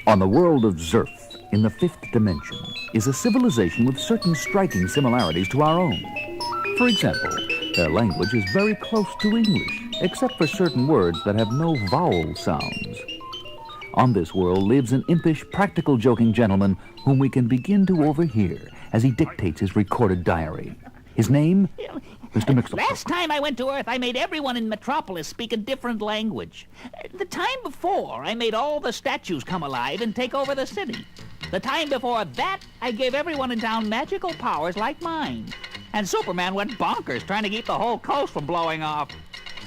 On the world of Zerf, in the fifth dimension, is a civilization with certain striking similarities to our own. For example, their language is very close to English, except for certain words that have no vowel sounds. On this world lives an impish, practical joking gentleman whom we can begin to overhear as he dictates his recorded diary. His name, Mr. Mxyzptlk. Last time I went to Earth, I made everyone in Metropolis speak a different language. The time before, I made all the statues come alive and take over the city. The time before that, I gave everyone in town magical powers like mine. And Superman went bonkers trying to keep the whole coast from blowing off.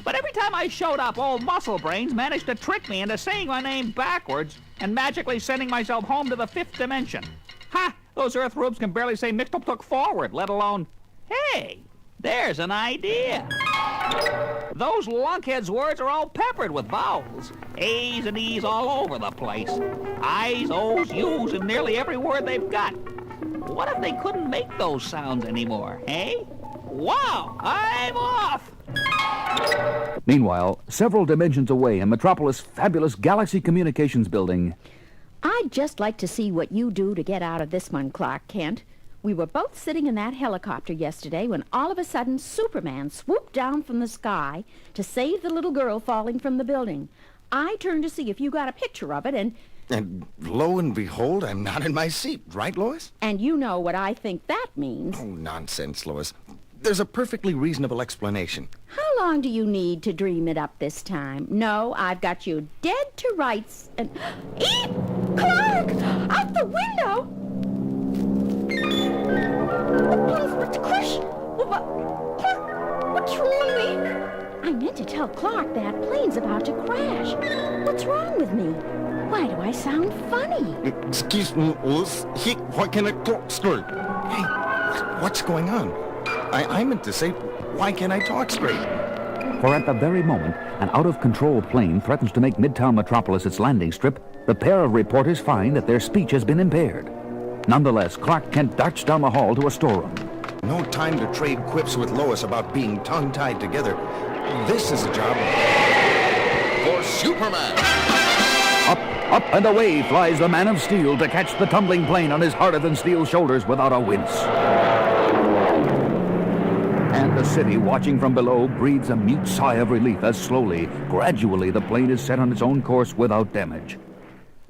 But every time I showed up, old Muscle Brains managed to trick me into saying my name backwards and magically sending myself home to the fifth dimension. Ha! Those Earth rubes can barely say Mxyzptlk forward, let alone, hey, there's an idea. Those lunkheads' words are all peppered with vowels. A's and E's all over the place. I's, O's, U's, and nearly every word they've got. What if they couldn't make those sounds anymore, eh? Wow, I'm off! Meanwhile, several dimensions away in Metropolis' fabulous Galaxy Communications building. I'd just like to see what you do to get out of this one, Clark Kent. We were both sitting in that helicopter yesterday when all of a sudden Superman swooped down from the sky to save the little girl falling from the building. I turned to see if you got a picture of it, And lo and behold, I'm not in my seat, right, Lois? and you know what I think that means. Oh, nonsense, Lois. There's a perfectly reasonable explanation. How long do you need to dream it up this time? No, I've got you dead to rights and... Eep! Clark! Out the window! What's crush? What's wrong with me? I meant to tell Clark that plane's about to crash. What's wrong with me? Why do I sound funny? Excuse me, Lois. Why can't I talk straight? Hey, what's going on? I meant to say, why can't I talk straight? For at the very moment an out-of-control plane threatens to make Midtown Metropolis its landing strip, the pair of reporters find that their speech has been impaired. Nonetheless, Clark Kent darts down the hall to a storeroom. No time to trade quips with Lois about being tongue-tied together. This is a job for Superman. Up and away flies the Man of Steel to catch the tumbling plane on his harder-than-steel shoulders without a wince. And the city, watching from below, breathes a mute sigh of relief as slowly, gradually, the plane is set on its own course without damage.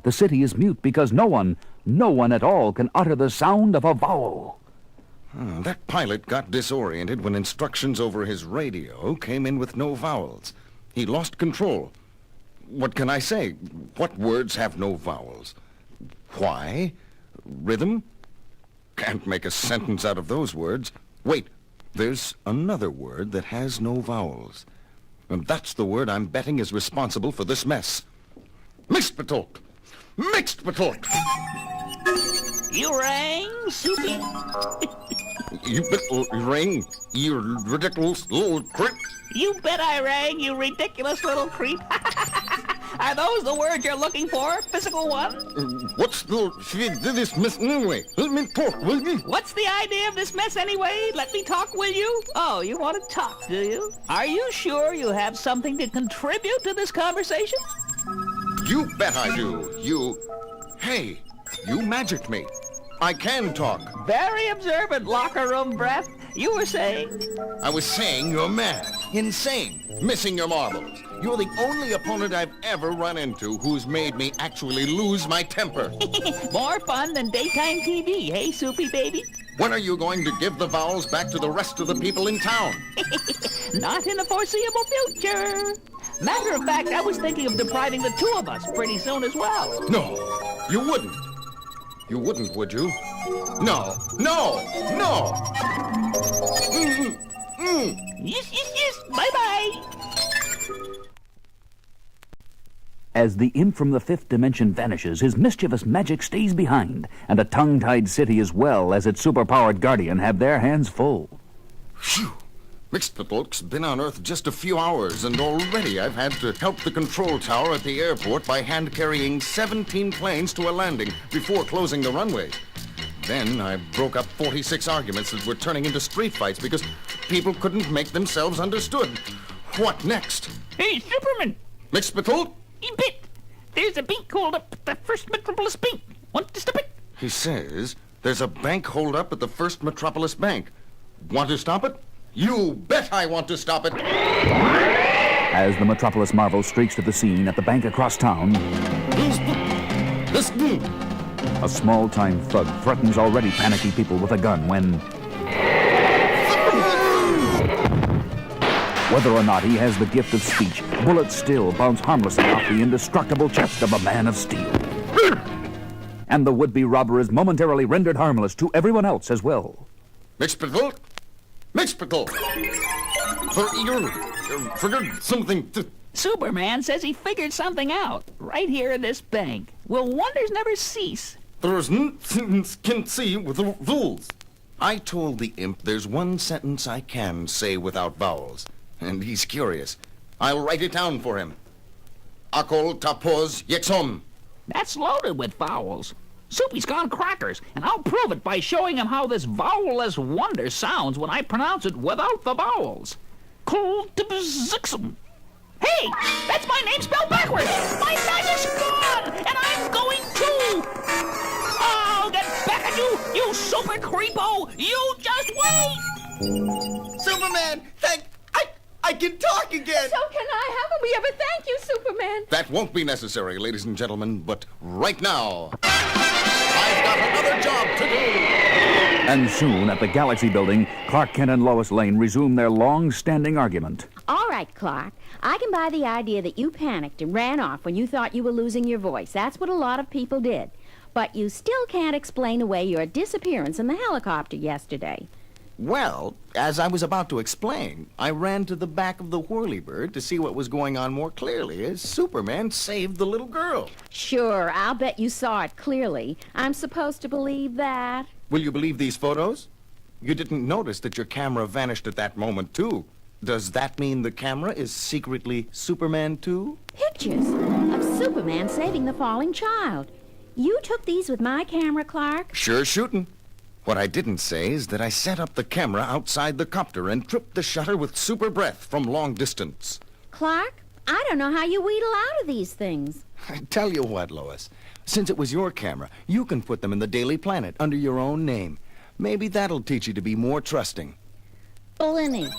The city is mute because no one at all can utter the sound of a vowel. That pilot got disoriented when instructions over his radio came in with no vowels. He lost control. What can I say? What words have no vowels? Why? Rhythm? Can't make a sentence out of those words. Wait, there's another word that has no vowels. And that's the word I'm betting is responsible for this mess. Mxyzptlk! Mxyzptlk! You rang, Soupy? You ring, you ridiculous little creep. You bet I rang, you ridiculous little creep. Are those the words you're looking for, physical one? What's this mess anyway? Let me talk, will you? What's the idea of this mess anyway? Let me talk, will you? Oh, you want to talk, do you? Are you sure you have something to contribute to this conversation? You bet I do. Hey, you magicked me. I can talk. Very observant, locker room breath. You were saying? I was saying you're mad, insane, missing your marbles. You're the only opponent I've ever run into who's made me actually lose my temper. More fun than daytime TV, hey, Soupy baby? When are you going to give the vowels back to the rest of the people in town? Not in the foreseeable future. Matter of fact, I was thinking of depriving the two of us pretty soon as well. No, you wouldn't. You wouldn't, would you? No. Yes. Bye-bye. As the imp from the fifth dimension vanishes, his mischievous magic stays behind, and a tongue-tied city as well as its superpowered guardian have their hands full. Phew. Mxyzptlk's been on Earth just a few hours, and already I've had to help the control tower at the airport by hand-carrying 17 planes to a landing before closing the runways. Then I broke up 46 arguments that were turning into street fights because people couldn't make themselves understood. What next? Hey, Superman! Mxyzptlk? Bit. There's a bank hold up at the First Metropolis Bank. Want to stop it? He says there's a bank hold up at the First Metropolis Bank. Want to stop it? You bet I want to stop it. As the Metropolis Marvel streaks to the scene at the bank across town, a small-time thug threatens already panicky people with a gun when, whether or not he has the gift of speech, bullets still bounce harmlessly off the indestructible chest of a man of steel. And the would-be robber is momentarily rendered harmless to everyone else as well. Mxyzptlk? Mxyzptlk! Figured something to... Superman says he figured something out right here in this bank. Will wonders never cease? There's nothing can see with the rules. I told the imp there's one sentence I can say without vowels, and he's curious. I'll write it down for him. Akol tapoz yexom. That's loaded with vowels. Soupy's gone crackers, and I'll prove it by showing him how this vowel-less wonder sounds when I pronounce it without the vowels. Kultibzixum. Hey, that's my name spelled backwards. My knife is gone, and I'm going too. I'll get back at you, you super creepo. You just wait. Superman, I can talk again. So can I. Haven't we ever thank you, Superman? That won't be necessary, ladies and gentlemen, but right now, I've got another job to do. And soon, at the Galaxy Building, Clark Kent and Lois Lane resume their long-standing argument. All right, Clark. I can buy the idea that you panicked and ran off when you thought you were losing your voice. That's what a lot of people did. But you still can't explain away your disappearance in the helicopter yesterday. Well, as I was about to explain, I ran to the back of the whirlybird to see what was going on more clearly as Superman saved the little girl. Sure, I'll bet you saw it clearly. I'm supposed to believe that. Will you believe these photos? You didn't notice that your camera vanished at that moment, too. Does that mean the camera is secretly Superman, too? Pictures of Superman saving the falling child. You took these with my camera, Clark? Sure shootin'. What I didn't say is that I set up the camera outside the copter and tripped the shutter with super breath from long distance. Clark, I don't know how you wheedle out of these things. I tell you what, Lois. Since it was your camera, you can put them in the Daily Planet under your own name. Maybe that'll teach you to be more trusting. Blinny.